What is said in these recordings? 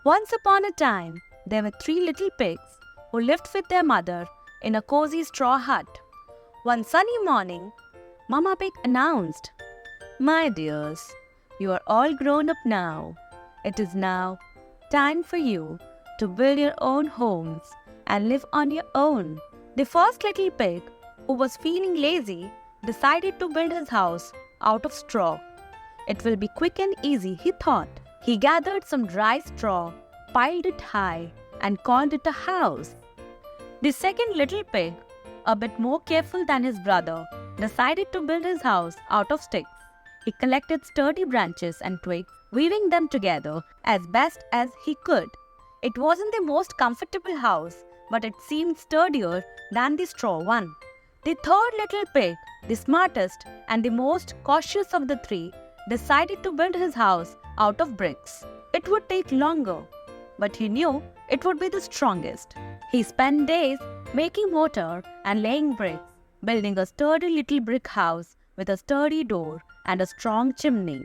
Once upon a time, there were 3 little pigs who lived with their mother in a cozy straw hut. One sunny morning, Mama Pig announced, "My dears, you are all grown up now. It is now time for you to build your own homes and live on your own." The first little pig, who was feeling lazy, decided to build his house out of straw. It will be quick and easy, he thought. He gathered some dry straw, piled it high, and called it a house. The second little pig, a bit more careful than his brother, decided to build his house out of sticks. He collected sturdy branches and twigs, weaving them together as best as he could. It wasn't the most comfortable house, but it seemed sturdier than the straw one. The third little pig, the smartest and the most cautious of the three, decided to build his house out of bricks. It would take longer, but he knew it would be the strongest. He spent days making mortar and laying bricks, building a sturdy little brick house with a sturdy door and a strong chimney.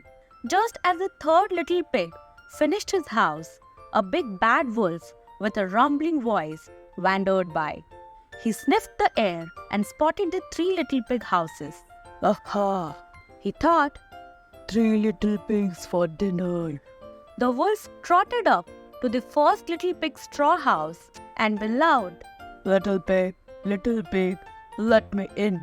Just as the third little pig finished his house, a big bad wolf with a rumbling voice wandered by. He sniffed the air and spotted the 3 little pig houses. "Aha!" he thought. 3 little pigs for dinner. The wolf trotted up to the first little pig's straw house and bellowed, Little pig, let me in.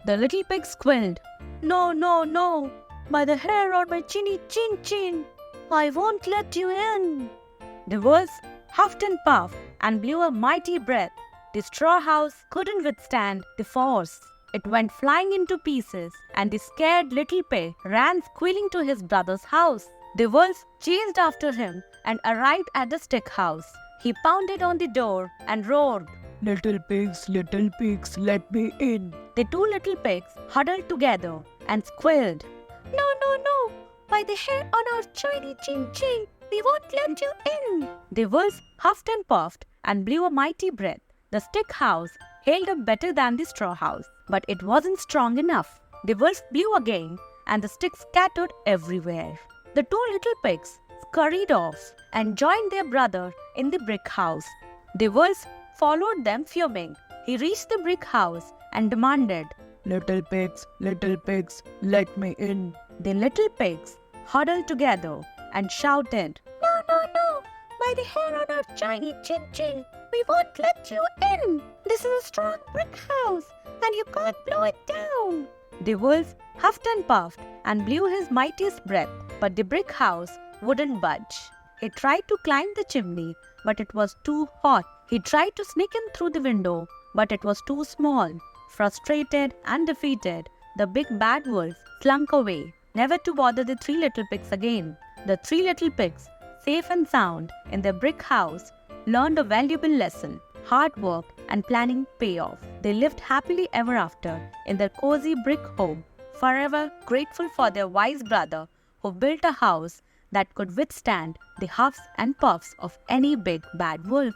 The little pig squealed, "No, no, no! By the hair on my chinny chin chin! I won't let you in!" The wolf huffed and puffed and blew a mighty breath. The straw house couldn't withstand the force. It went flying into pieces, and the scared little pig ran squealing to his brother's house. The wolf chased after him and arrived at the stick house. He pounded on the door and roared, Little pigs, let me in. The 2 little pigs huddled together and squealed, "No, no, no! By the hair on our shiny chin chin, we won't let you in!" The wolf huffed and puffed and blew a mighty breath. The stick house held up better than the straw house, but it wasn't strong enough. The wolf blew again, and the sticks scattered everywhere. The 2 little pigs scurried off and joined their brother in the brick house. The wolf followed them fuming. He reached the brick house and demanded, Little pigs, let me in. The little pigs huddled together and shouted, "No, no, no! By the hair on our shiny chin chin, we won't let you in! This is a strong brick house, and you can't blow it down!" The wolf huffed and puffed and blew his mightiest breath, but the brick house wouldn't budge. He tried to climb the chimney, but it was too hot. He tried to sneak in through the window, but it was too small. Frustrated and defeated, the big bad wolf slunk away, never to bother the 3 little pigs again. The 3 little pigs, safe and sound in their brick house, learned a valuable lesson. Hard work and planning pay off. They lived happily ever after in their cozy brick home, forever grateful for their wise brother who built a house that could withstand the huffs and puffs of any big bad wolf.